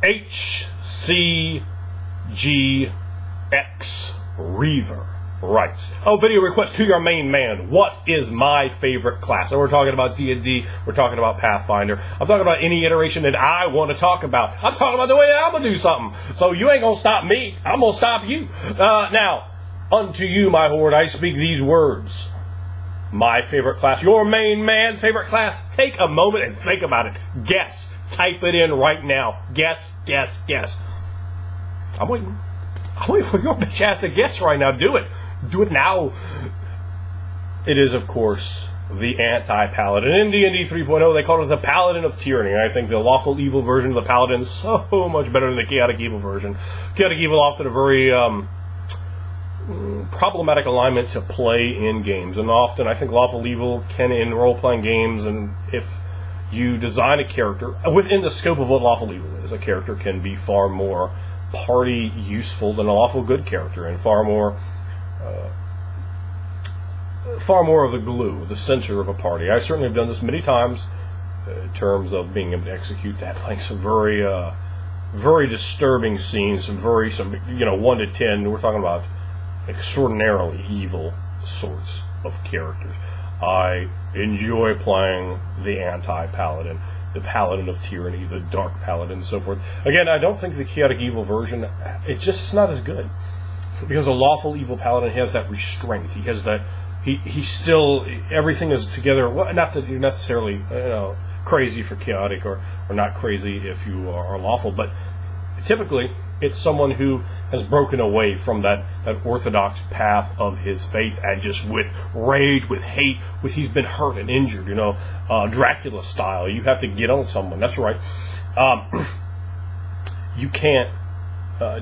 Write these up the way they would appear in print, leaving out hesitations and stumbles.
HCGX Reaver writes, oh, video request to your main man. What is my favorite class? And we're talking about D&D. We're talking about Pathfinder. I'm talking about any iteration that I want to talk about. I'm talking about the way I'm going to do something. So you ain't going to stop me. I'm going to stop you. Now, unto you, my horde, I speak these words. My favorite class, your main man's favorite class. Take a moment and think about it. Guess. Type it in right now. Guess, guess, guess. I'm waiting. I'm waiting for your bitch ass to guess right now. Do it. Do it now. It is, of course, the Anti-Paladin. In D&D 3.0, they call it the Paladin of Tyranny. And I think the lawful evil version of the Paladin is so much better than the chaotic evil version. Chaotic evil often a very problematic alignment to play in games. And often, I think lawful evil can, in role-playing games, and if you design a character within the scope of what lawful evil is, a character can be far more party useful than a lawful good character, and far more of the glue, the center of a party. I certainly have done this many times in terms of being able to execute that, like some very disturbing scenes, some 1 to 10. We're talking about extraordinarily evil sorts of characters. I enjoy playing the Anti-Paladin, the Paladin of Tyranny, the Dark Paladin, and so forth. Again, I don't think the chaotic evil version, it's not as good. Because the lawful evil Paladin has that restraint. He has that, he still, everything is together. Well, not that you're necessarily, crazy for chaotic, or not crazy if you are lawful, but typically it's someone who has broken away from that orthodox path of his faith, and just with rage, with hate, he's been hurt and injured, Dracula style. You have to get on someone. That's right. You can't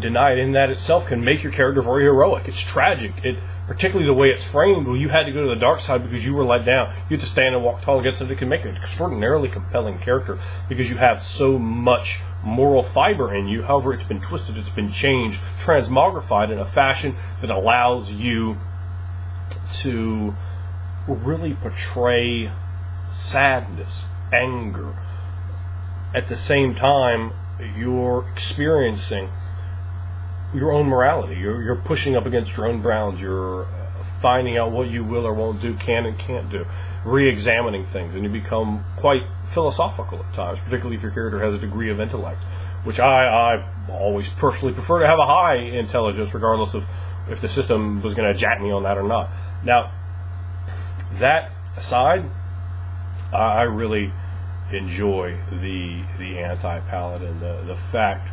deny it, and that itself can make your character very heroic. It's tragic. Particularly the way it's framed, well, you had to go to the dark side because you were let down. You had to stand and walk tall against it. It can make an extraordinarily compelling character because you have so much moral fiber in you. However, it's been twisted, it's been changed, transmogrified in a fashion that allows you to really portray sadness, anger. At the same time, you're experiencing your own morality. You're pushing up against your own bounds. You're finding out what you will or won't do, can and can't do, re-examining things, and you become quite philosophical at times, particularly if your character has a degree of intellect, which I always personally prefer to have a high intelligence, regardless of if the system was going to jack me on that or not. Now, that aside, I really enjoy the Anti-Paladin, the fact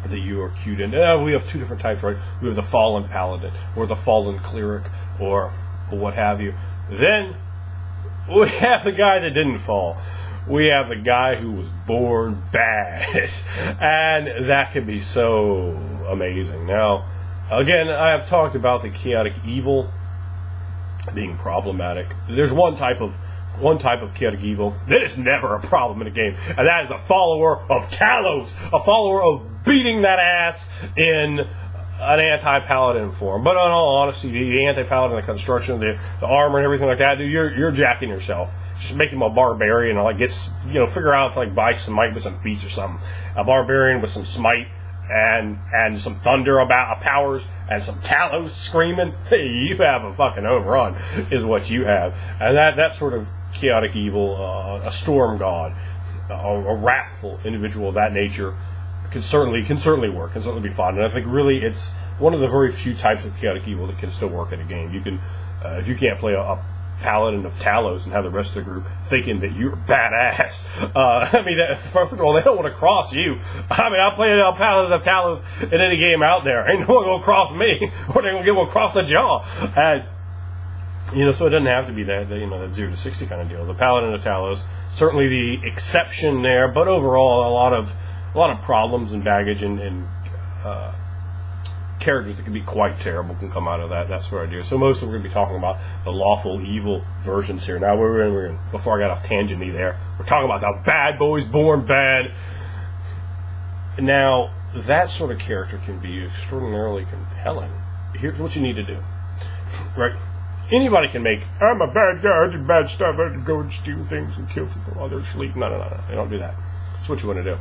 that you are cued in. We have two different types, right? We have the fallen paladin, or the fallen cleric, or what have you. Then we have the guy that didn't fall. We have the guy who was born bad, and that can be so amazing. Now, again, I have talked about the chaotic evil being problematic. There's one type of chaotic evil that is never a problem in a game, and that is a follower of Talos, a follower of beating that ass in an Anti-Paladin form. But in all honesty, the Anti-Paladin, the construction, the armor and everything like that, dude, you're jacking yourself. Just make him a barbarian, figure out to buy smite with some feats or something. A barbarian with some smite and some thunder about powers and some Talos screaming. Hey, you have a fucking home run, is what you have. And that sort of chaotic evil, a storm god, a wrathful individual of that nature, can certainly work, can certainly be fun. And I think really it's one of the very few types of chaotic evil that can still work in a game. You can, if you can't play a paladin of Talos and have the rest of the group thinking that you're badass. First of all, they don't want to cross you. I'll play a paladin of Talos in any game out there. Ain't no one going to cross me, or they're going to get one across the jaw. And so it doesn't have to be that 0 to 60 kind of deal. The Paladin of Talos, certainly the exception there, but overall a lot of problems and baggage and characters that can be quite terrible can come out of that sort of deal. So mostly we're going to be talking about the lawful evil versions here. Now we're in before I got off tangent-y there, we're talking about the bad boys born bad. Now that sort of character can be extraordinarily compelling. Here's what you need to do, right? Anybody can make, I'm a bad guy, I did bad stuff, I had to go and steal things and kill people while they're asleep. No. You don't do that. That's what you want to do.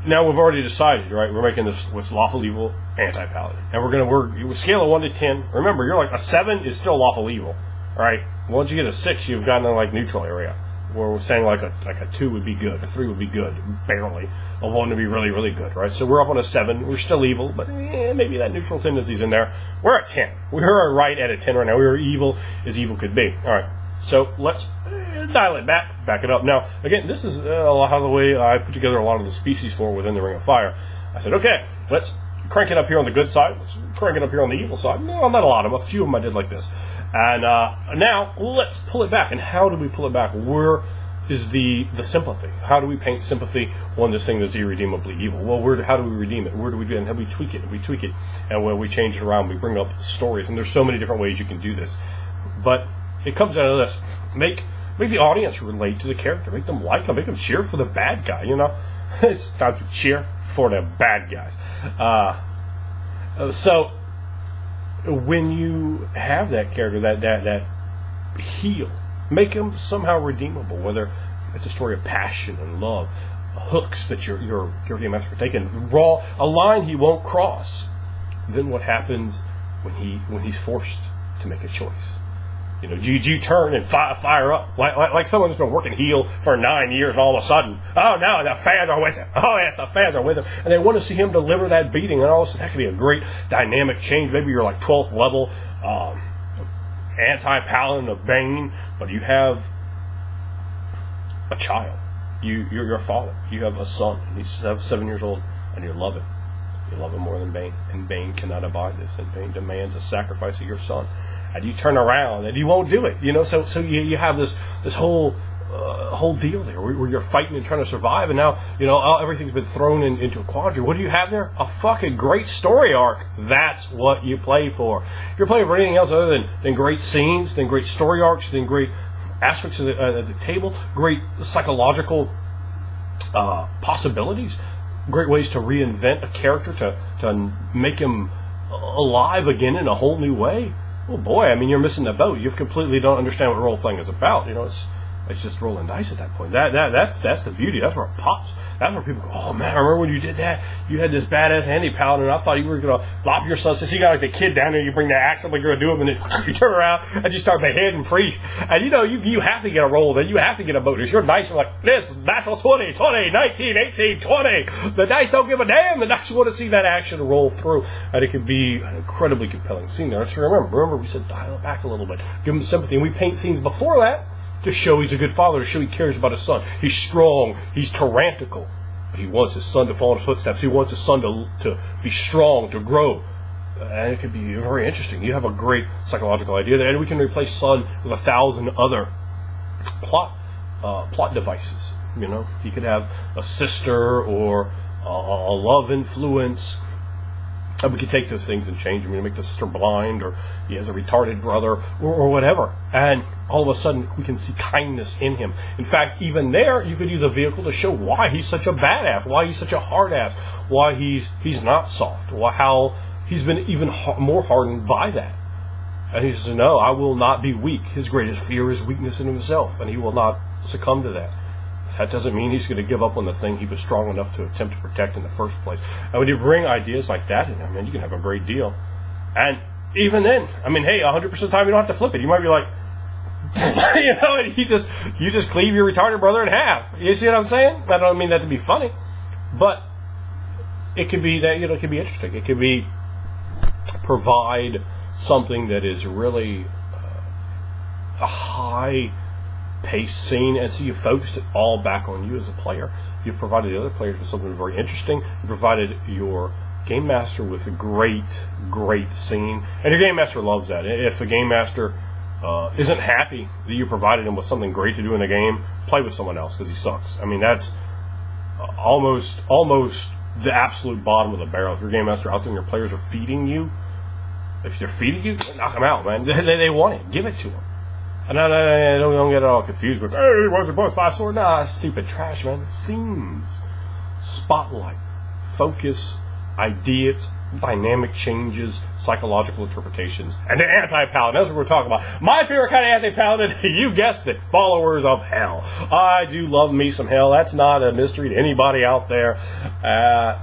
now we've already decided, right? We're making this what's lawful evil anti-paladin, and we're scale of 1 to 10. Remember, you're like a 7 is still lawful evil, right? Once you get a 6, you've gotten to like neutral area, where we're saying like a 2 would be good, a 3 would be good, barely, a 1 would be really, really good, right? So we're up on a 7. We're still evil, but maybe that neutral tendency's in there. We're at 10. We're right at a 10 right now. We're evil as evil could be. All right. So let's dial it back it up. Now, again, this is a lot of the way I put together a lot of the species for within the Ring of Fire. I said, okay, let's crank it up here on the good side. Let's crank it up here on the evil side. No, not a lot of them. A few of them I did like this. And now let's pull it back. And how do we pull it back? Where is the sympathy? How do we paint sympathy on this thing that's irredeemably evil? Well, how do we redeem it? Where do we do it? And how do we tweak it? We tweak it, and when we change it around, we bring up stories. And there's so many different ways you can do this. But it comes down to this: make the audience relate to the character, make them like him, make them cheer for the bad guy. You know, it's time to cheer for the bad guys. So when you have that character, that heel, make him somehow redeemable. Whether it's a story of passion and love, hooks that your game master taken, a line he won't cross. Then what happens when he's forced to make a choice? You know, GG turn and fire up like someone who's been working heel for 9 years, and all of a sudden, oh no, the fans are with him. Oh yes, the fans are with him, and they want to see him deliver that beating. And all of a sudden, that could be a great dynamic change. Maybe you're like 12th level Anti-Paladin of Bane, but you have a child. You're a father. You have a son. He's 7 years old, and you love him. You love him more than Bane, and Bane cannot abide this, and Bane demands a sacrifice of your son. And you turn around and you won't do it, you know. So you have this whole deal there where you're fighting and trying to survive, and now you know everything's been thrown into a quandary. What do you have there? A fucking great story arc. That's what you play for. If you're playing for anything else other than great scenes, than great story arcs, than great aspects of the table, great psychological possibilities, great ways to reinvent a character to make him alive again in a whole new way. Well, boy, I mean, you're missing the boat. You completely don't understand what role playing is about. You know, it's just rolling dice at that point. That's the beauty. That's where it pops. That's where people go, oh man, I remember when you did that. You had this badass Anti-Paladin, and I thought you were gonna flop your son. Since you got like the kid down there, you bring the axe up like you're gonna do him, and then you turn around and you start beheading priest. And you know, you have to get a roll. Then you have to get a bonus. Your dice are like this: natural 20, 20, 19, 18, 20. The dice don't give a damn. The dice want to see that action roll through, and it can be an incredibly compelling scene there. So remember, we said dial it back a little bit, give him sympathy, and we paint scenes before that to show he's a good father, to show he cares about his son. He's strong. He's tyrannical. But he wants his son to follow in his footsteps. He wants his son to be strong, to grow. And it could be very interesting. You have a great psychological idea there. And we can replace son with 1,000 other plot devices. You know, he could have a sister or a love influence. And we could take those things and change them. You know, make the sister blind, or he has a retarded brother, or whatever. And all of a sudden, we can see kindness in him. In fact, even there, you could use a vehicle to show why he's such a badass, why he's such a hard ass, why he's not soft, how he's been even more hardened by that. And he says, no, I will not be weak. His greatest fear is weakness in himself, and he will not succumb to that. That doesn't mean he's going to give up on the thing he was strong enough to attempt to protect in the first place. And when you bring ideas like that in, I mean, you can have a great deal. And even then, I mean, hey, 100% of the time you don't have to flip it. You might be like, you know, and you just cleave your retarded brother in half. You see what I'm saying? I don't mean that to be funny, but it could be that, you know, it could be interesting. It could be provide something that is really a high pace scene, and so you focused it all back on you as a player. You provided the other players with something very interesting. You provided your game master with a great scene, and your game master loves that. If a game master isn't happy that you provided him with something great to do in the game, play with someone else because he sucks. I mean, that's almost the absolute bottom of the barrel. If your game master out there and your players are feeding you, if they're feeding you, knock them out, man. They want it. Give it to them. And I don't get it all confused with, hey, what's your boss 5 sword? Nah, stupid trash, man. It's scenes. Spotlight. Focus ideas, dynamic changes, psychological interpretations, and the Anti-Paladin. That's what we're talking about. My favorite kind of Anti-Paladin, you guessed it, followers of hell. I do love me some hell. That's not a mystery to anybody out there. I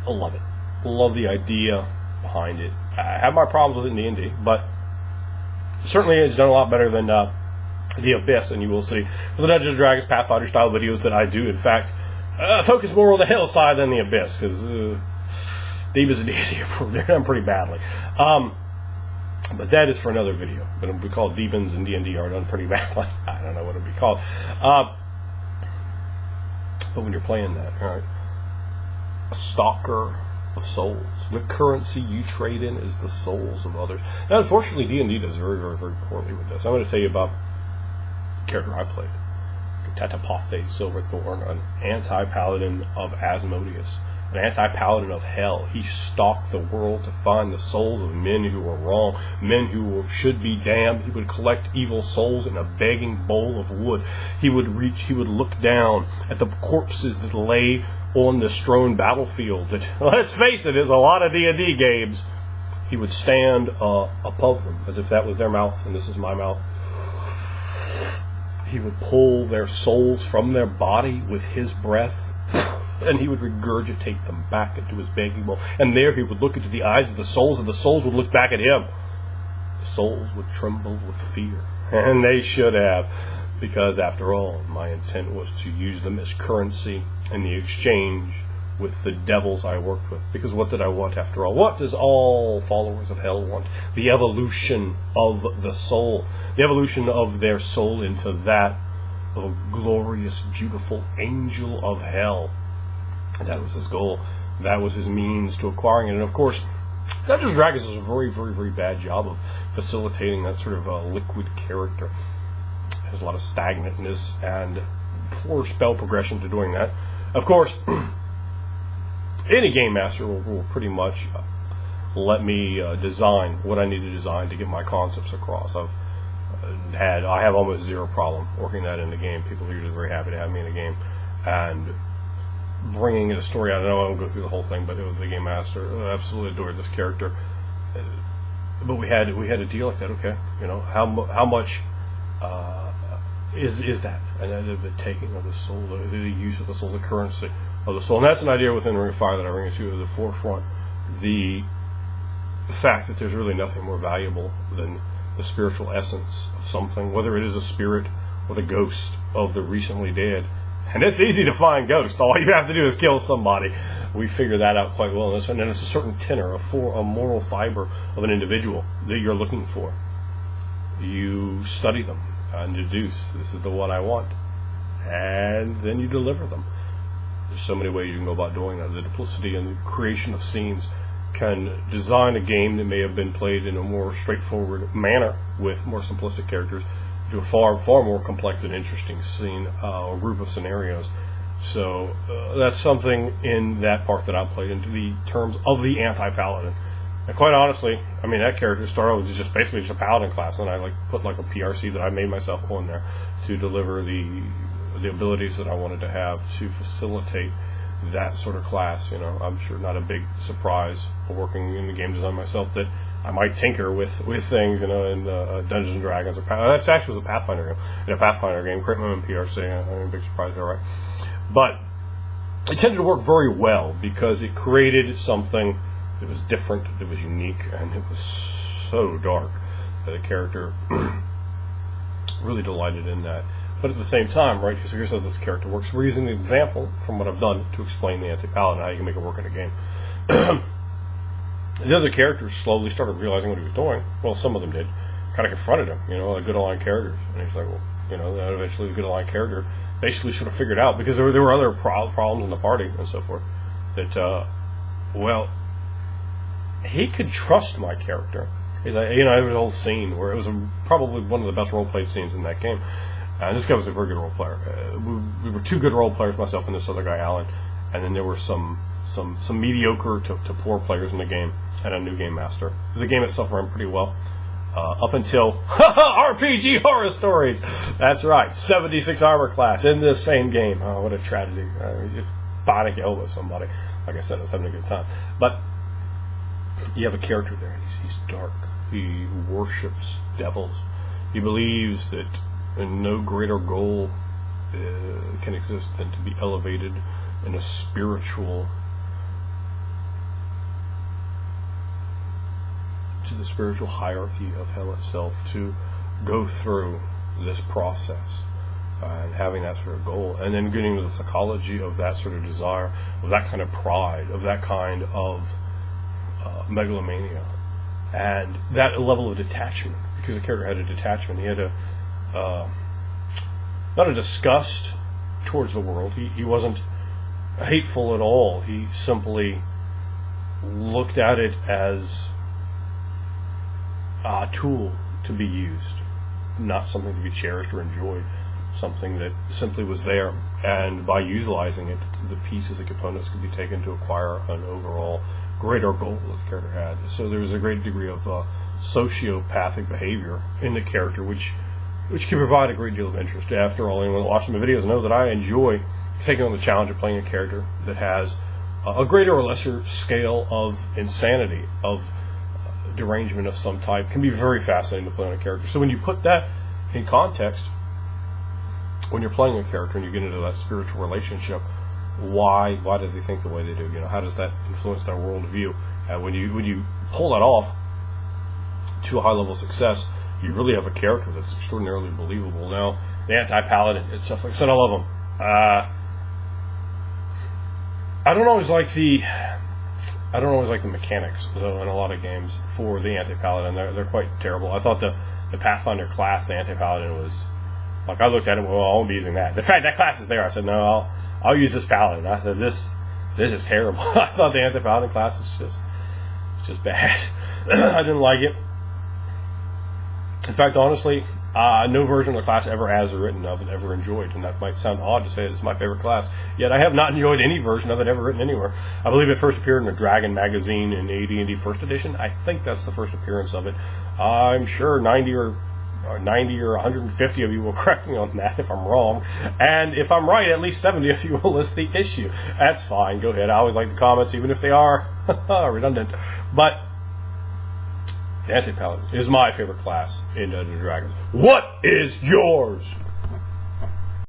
love it. Love the idea behind it. I have my problems with it in D&D, but certainly it's done a lot better than the Abyss, and you will see for the Dungeons & Dragons Pathfinder style videos that I do, in fact, focus more on the hell side than the Abyss, because Divas and D&D they're done pretty badly. But that is for another video. But it'll be called Demons and D&D are done pretty badly. I don't know what it'll be called. But when you're playing that, all right, a stalker of souls. With currency you trade in is the souls of others. Now, unfortunately, D&D does very, very, very poorly with this. I'm going to tell you about the character I played. Tatapathe Silverthorn, an anti-paladin of Asmodeus, an anti-paladin of hell. He stalked the world to find the souls of men who were wrong, men who should be damned. He would collect evil souls in a begging bowl of wood. He would look down at the corpses that lay on the strewn battlefield. That, let's face it, is a lot of D&D games. He would stand above them as if that was their mouth and this is my mouth. He would pull their souls from their body with his breath, and he would regurgitate them back into his begging bowl. And there he would look into the eyes of the souls, and the souls would look back at him. The souls would tremble with fear, and they should have, because after all, my intent was to use them as currency in the exchange with the devils I worked with. Because what did I want after all? What does all followers of hell want? The evolution of the soul. The evolution of their soul into that of a glorious, beautiful angel of hell. And that was his goal. That was his means to acquiring it. And of course, Dungeons & Dragons does a very, very, very bad job of facilitating that sort of liquid character. There's a lot of stagnantness and poor spell progression to doing that. Of course, any game master will pretty much let me design what I need to design to get my concepts across. I have almost zero problem working that in the game. People are usually very happy to have me in a game, and bringing a story out. I know I won't go through the whole thing, but it was the game master absolutely adored this character. But we had a deal like that. Okay, you know how much is that, and the taking of the soul, the use of the soul, the currency of the soul, and that's an idea within Ring of Fire that I bring to the forefront. The fact that there's really nothing more valuable than the spiritual essence of something, whether it is a spirit or the ghost of the recently dead. And it's easy to find ghosts. All you have to do is kill somebody. We figure that out quite well in this one. And it's a certain tenor, a moral fiber of an individual that you're looking for. You study them and deduce, this is the one I want. And then you deliver them. There's so many ways you can go about doing that. The duplicity and the creation of scenes can design a game that may have been played in a more straightforward manner with more simplistic characters to a far more complex and interesting scene or group of scenarios. So that's something in that part that I played into the terms of the Anti-Paladin. And quite honestly, I mean, that character started with just basically just a paladin class, and I put like a PRC that I made myself on there to deliver the abilities that I wanted to have to facilitate that sort of class. You know, I'm sure not a big surprise for working in the game design myself that I might tinker with things, you know, in Dungeons & Dragons. That actually was a Pathfinder game. In a Pathfinder game, create my own PRC. I'm a big surprise there, right? But it tended to work very well because it created something that was different, that was unique, and it was so dark that the character really delighted in that. But at the same time, right, so here's how this character works. We're using an example from what I've done to explain the Anti-Paladin, how you can make it work in a game. The other characters slowly started realizing what he was doing. Well, some of them did. Kind of confronted him, you know, like good aligned characters. And he's like, well, you know, then eventually the good aligned character basically sort of figured out, because there were other problems in the party and so forth, that, well, he could trust my character. He's like, you know, there was a whole scene where it was probably one of the best role-played scenes in that game. And this guy was a very good role player. We were two good role players, myself and this other guy, Alan. And then there were some mediocre to poor players in the game, and a new game master. The game itself ran pretty well. Up until RPG horror stories. That's right, 76 armor class in this same game. Oh, what a tragedy. body hell with somebody. Like I said, I was having a good time. But you have a character there, and he's dark. He worships devils. He believes that no greater goal can exist than to be elevated in a spiritual, to the spiritual hierarchy of hell itself, to go through this process and having that sort of goal, and then getting into the psychology of that sort of desire, of that kind of pride, of that kind of megalomania, and that level of detachment, because the character had a detachment. He had a not a disgust towards the world. He wasn't hateful at all. He simply looked at it as a tool to be used, not something to be cherished or enjoyed, something that simply was there, and by utilizing it, the pieces and components could be taken to acquire an overall greater goal that the character had. So there was a great degree of sociopathic behavior in the character, which can provide a great deal of interest. After all, anyone watching the videos know that I enjoy taking on the challenge of playing a character that has a greater or lesser scale of insanity, of derangement of some type. It can be very fascinating to play on a character. So when you put that in context, when you're playing a character and you get into that spiritual relationship, why do they think the way they do? You know, how does that influence their worldview? When you pull that off to a high level of success, you really have a character that's extraordinarily believable. Now, the Anti-Paladin itself, like I said, I love him. I don't always like the mechanics, though, in a lot of games for the Anti-Paladin. They're quite terrible. I thought the Pathfinder class, the Anti-Paladin, was like, I looked at it, well, I won't be using that. In fact, that class is there. I said, no, I'll use this Paladin. I said, this is terrible. I thought the Anti-Paladin class was just bad. I didn't like it. In fact, honestly, no version of the class ever has written of it ever enjoyed, and that might sound odd to say it's my favorite class. Yet I have not enjoyed any version of it ever written anywhere. I believe it first appeared in the Dragon magazine in AD&D First Edition. I think that's the first appearance of it. I'm sure 90 or 150 of you will correct me on that if I'm wrong, and if I'm right, at least 70 of you will list the issue. That's fine. Go ahead. I always like the comments, even if they are redundant. But Anti-Paladin is my favorite class in Dungeons & Dragons. What is yours?